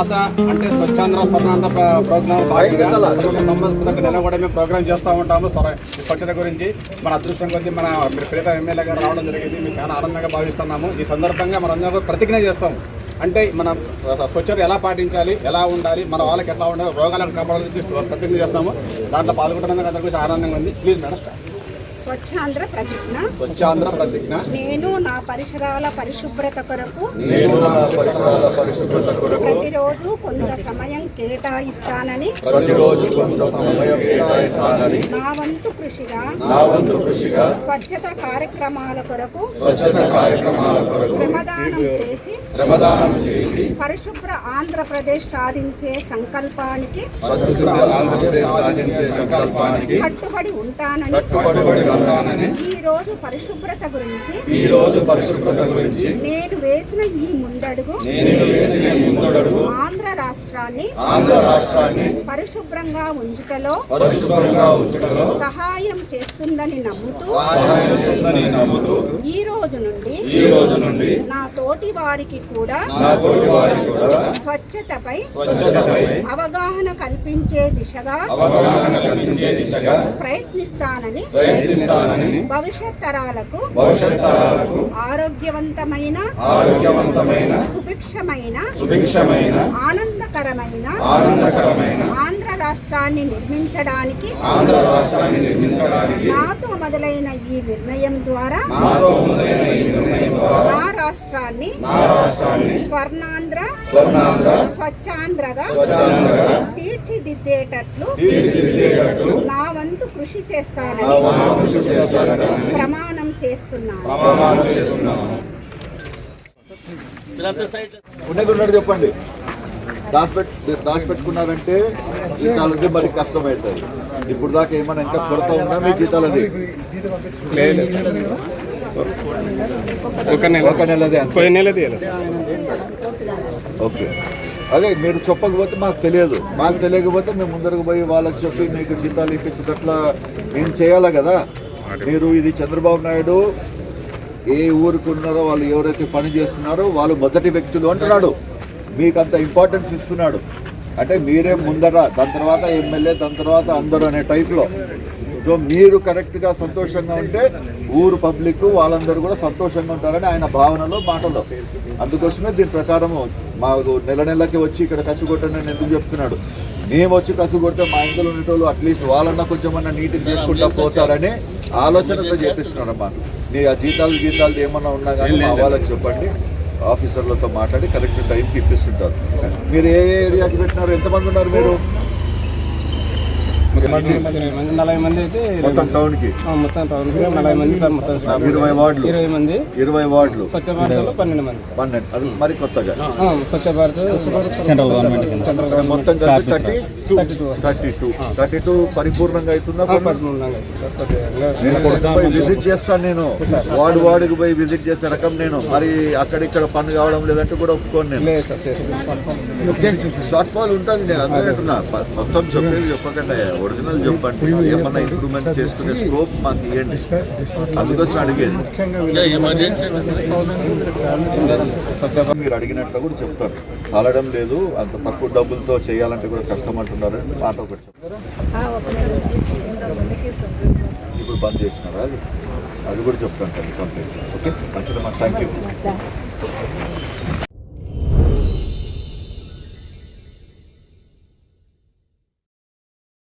శ్వాస అంటే స్వచ్ఛాంధ్ర స్వర్ణాంధ్ర ప్రోగ్రామ్ భాగంగా సంబంధిత నెల కూడా మేము ప్రోగ్రామ్ చేస్తూ ఉంటాము. స్వచ్ఛత గురించి మన అదృష్టం కొద్దీ మన ప్రీత ఎమ్మెల్యే గారు రావడం జరిగింది. మేము చాలా ఆనందంగా భావిస్తున్నాము. ఈ సందర్భంగా మనందరూ ప్రతిజ్ఞ చేస్తాము. అంటే మన స్వచ్ఛత ఎలా పాటించాలి, ఎలా ఉండాలి, మన వాళ్ళకి ఎట్లా ఉండాలి, రోగాలను కాపాడాలని ప్రతిజ్ఞ చేస్తాము. దాంట్లో పాల్గొనడానికి అందరికీ ఆనందంగా ఉంది. Please madam. స్వచ్ఛాంధ్ర ప్రతిజ్ఞ. స్వచ్ఛాంధ్ర ప్రతిజ్ఞ. నేను నా పరిసరాల పరిశుభ్రత కొరకు ప్రతిరోజు కొంత సమయం కేటాయిస్తానని నా వంతు కృషిగా స్వచ్ఛత కార్యక్రమాల కొరకు శ్రమదానం చేసి పరిశుభ్ర ఆంధ్రప్రదేశ్ సాధించే సంకల్పానికి కట్టుబడి ఉంటానని ఈ రోజు పరిశుభ్రత గురించి నేను వేసిన ఈ ముందడుగు ఆంధ్ర రాష్ట్రాన్ని పరిశుభ్రంగా ఉంచుటలో సహాయం చేస్తుందని నమ్ముతూ ఈ రోజు నుండి నా తోటి వారికి కూడా స్వచ్ఛతపై అవగాహన కల్పించే దిశగా ప్రయత్నిస్తానని భవిష్యత్ తరాలకు ఆరోగ్యవంతమైన సుభిక్షమైన ఆనందకరమైన ఆంధ్ర రాష్ట్రాన్ని నిర్మించడానికి నాతో మొదలైన ఈ నిర్ణయం ద్వారా నా రాష్ట్రాన్ని స్వర్ణాంధ్ర స్వచ్ఛాంధ్రగా తీర్చిదిద్దేటట్లు నా వంతు కృషి చేస్తానని ప్రమాణం చేస్తున్నాను. చెప్పండి. దాచిపెట్టుకున్నారంటే జీతాలది మరి కష్టమవుతుంది. ఇప్పుడు దాకా ఏమైనా ఇంకా కొరత ఉందా మీ జీతాలది? ఒక నెలది. ఓకే, అదే మీరు చెప్పకపోతే మాకు తెలియకపోతే మేము ముందరకు పోయి వాళ్ళకి చెప్పి మీకు జీతాలు ఇప్పించేటట్లా మేము చేయాలి కదా. మీరు ఇది చంద్రబాబు నాయుడు ఏ ఊరికి ఉన్నారో వాళ్ళు ఎవరైతే పని చేస్తున్నారో వాళ్ళు మొదటి వ్యక్తులు అంటున్నాడు. మీకు అంత ఇంపార్టెన్స్ ఇస్తున్నాడు అంటే మీరే ముందర, దాని తర్వాత ఎమ్మెల్యే, దాని తర్వాత అందరూ అనే టైప్లో. సో మీరు కరెక్ట్గా సంతోషంగా ఉంటే ఊరు పబ్లిక్ వాళ్ళందరూ కూడా సంతోషంగా ఉంటారని ఆయన భావనలో మాటలో. అందుకోసమే దీని ప్రకారము మాకు నెలకి వచ్చి ఇక్కడ కసిగొట్టని నేను ఎందుకు చెప్తున్నాడు. మేము వచ్చి కసిగొడితే మా ఇంట్లో ఉండేటోళ్ళు అట్లీస్ట్ వాళ్ళన్నా కొంచెమన్నా నీట్గా చేసుకుంటా పోతారని ఆలోచనతో చేపిస్తున్నాడు అమ్మా. మీ ఆ జీతాలు ఏమన్నా ఉన్నా కానీ మా వాళ్ళకి చెప్పండి, ఆఫీసర్లతో మాట్లాడి కరెక్ట్ టైంకి ఇప్పిస్తుంటారు. మీరు ఏ ఏరియాకి పెట్టినారు? ఎంతమంది ఉన్నారు మీరు? 40 మంది అయితే మొత్తం టౌన్కి 40 మంది సార్. మొత్తం 20 వార్డులు స్వచ్ఛ భారత్లో 12 మంది. అది మరి కొత్తగా స్వచ్ఛ భారత్ సెంట్రల్ గవర్నమెంట్ మొత్తం కలిపి 32 పరిపూర్ణంగా అవుతుందా? విజిట్ చేస్తాను నేను, వార్డుకి పోయి విజిట్ చేసే రకం నేను. మరి అక్కడిక్కడ పని కావడం లేదంటే కూడా ఒప్పుకోను నేను. షార్ట్ ఫాల్ ఉంటుంది. నేను అందరూ అంటున్నా, మొత్తం చెప్పేది చెప్పకండి, ఒరిజినల్ చెప్పండి. ఏమన్నా ఇంప్రూవ్మెంట్ చేసుకునే స్కోప్ మాకు ఇవ్వండి. అందుకోసం అడిగేది. మీరు అడిగినట్లు కూడా చెప్తారు, చాలడం లేదు, అంత తక్కువ డబ్బులతో చేయాలంటే కూడా కష్టం అంటున్నారు. మాట ఒకటి చెప్తారు. ఇప్పుడు బంద్ చేసినారా? అది కూడా చెప్తాను కంప్లీట్. ఓకే, మంచిది. Thank you.